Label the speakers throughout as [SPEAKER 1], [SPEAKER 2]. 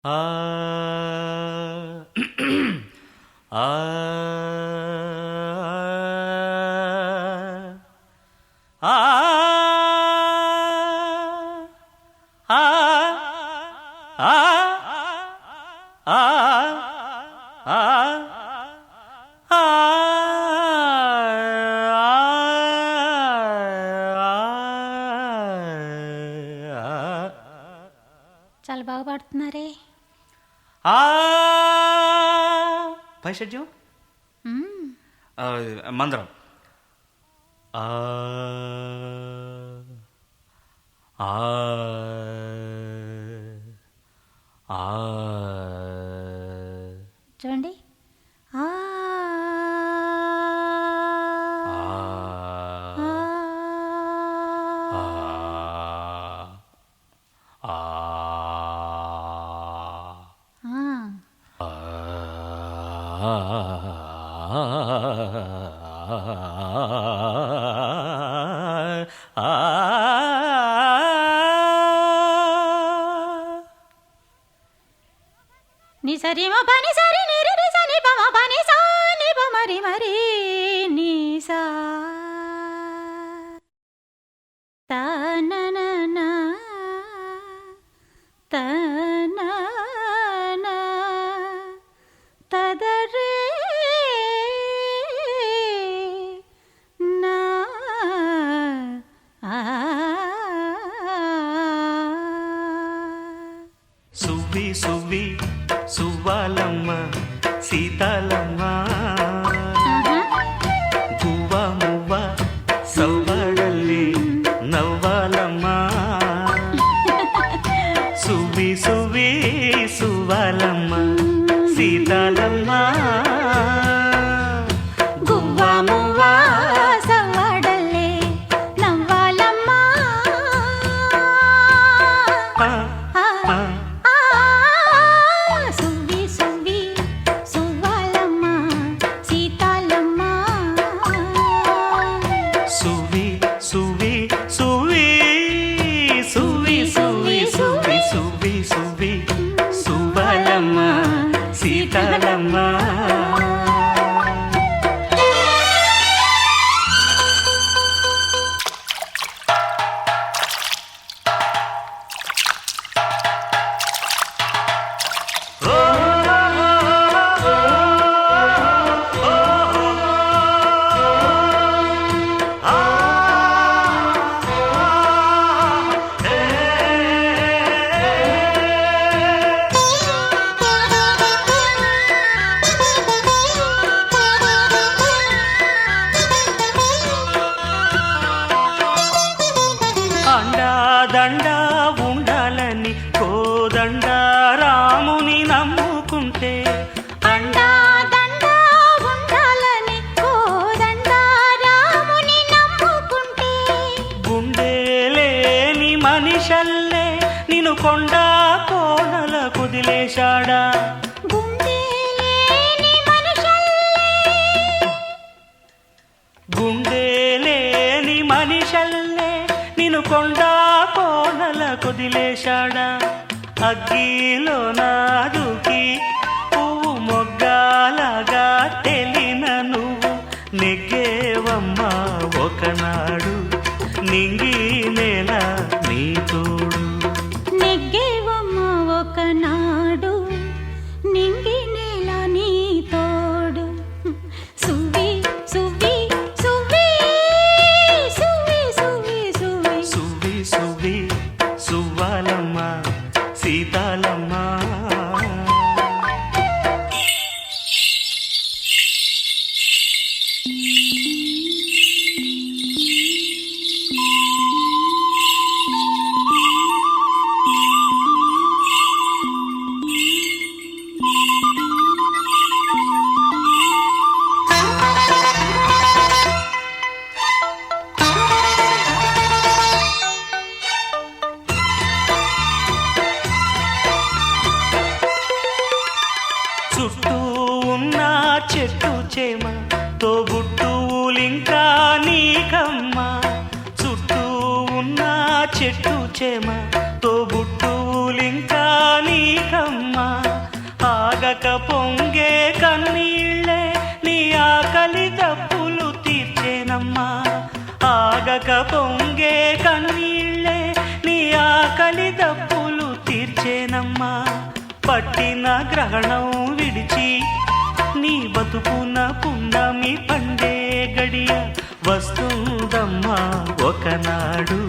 [SPEAKER 1] ఆ ఆ ఆ
[SPEAKER 2] చాలా బాగా పాడుతున్నారే.
[SPEAKER 1] పై షడ్యం మందరం ఆ ఆ ఆ
[SPEAKER 2] చూడండి. ఆ ని సరి మ పని సరి ని రి సని ప మ పని సా ని ప మరి మరి ని సా త న న న త న న త ద రే నా
[SPEAKER 1] సువ్వి సువ్వి సువ్వాలమ్మ సీతాలమ్మ గువ్వ మువ్వ సవ్వడల్లి నవ్వాలమ్మ సువ్వి సువ్వి సువ్వాలమ్మ సీతాలమ్మ
[SPEAKER 2] గువ్వ మువ్వ సవ్వడల్లే నవ్వాలమ్మ సువ్వి సువ్వి సువ్వాలమ్మ సీతాలమ్మ
[SPEAKER 1] సువ్వి సువ్వి సువ్వి సువ్వి సువ్వి సువ్వి సువ్వి సువ్వి సువ్వాలమ్మ సీతాలమ్మ దండా ఉండాలని కోదండ రాముని నమ్ముకుంటే
[SPEAKER 2] అండా దండా ఉండాలని కోదండ రాముని నమ్ముకుంటే
[SPEAKER 1] గుండె లేని మనిషల్లే నిన్ను కొండా కోనల కుదిలేశాడా
[SPEAKER 2] గుండె లేని మనుషుల్లే
[SPEAKER 1] గుండె లేని మనిషల్లే నిన్ను కొండా కోనల కుదిలేశాడా అగ్గిలో నాదుకి పువ్వు మొగ్గాలగా తెలిన నువ్వు నెగ్గేవమ్మా ఒకనాడు నింగి నేల నీ తోడు
[SPEAKER 2] నెగ్గేవమ్మ ఒకనాడు నింగి నేల నీ తోడు సువ్వి సువ్వి సువ్వి సువ్వి సువ్వి సువ్వి
[SPEAKER 1] సువ్వి సువ్వి సువ్వాలమ్మ సీతాలమ్మ చుట్టూ ఉన్న చెట్టు చేమ తోబుట్టువులింకా నీకమ్మ చుట్టూ ఉన్న చెట్టు చేమ తోబుట్టువులింకా నీకమ్మ ఆగక పొంగే కన్నీళ్ళే నీ ఆకలి దప్పులు తీర్చేనమ్మా ఆగక పొంగే కన్నీళ్ళే నీ ఆకలి దప్పులు తీర్చేనమ్మా పట్టిన గ్రహణం విడిచి నీ బతుకున పున్నమి పండే గడియ వస్తుందమ్మా ఒకనాడు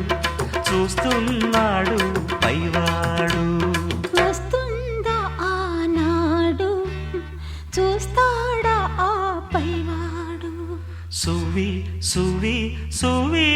[SPEAKER 1] చూస్తున్నాడు పైవాడు
[SPEAKER 2] వస్తుందా ఆనాడు చూస్తాడా ఆ పైవాడు
[SPEAKER 1] సువి సువి సువి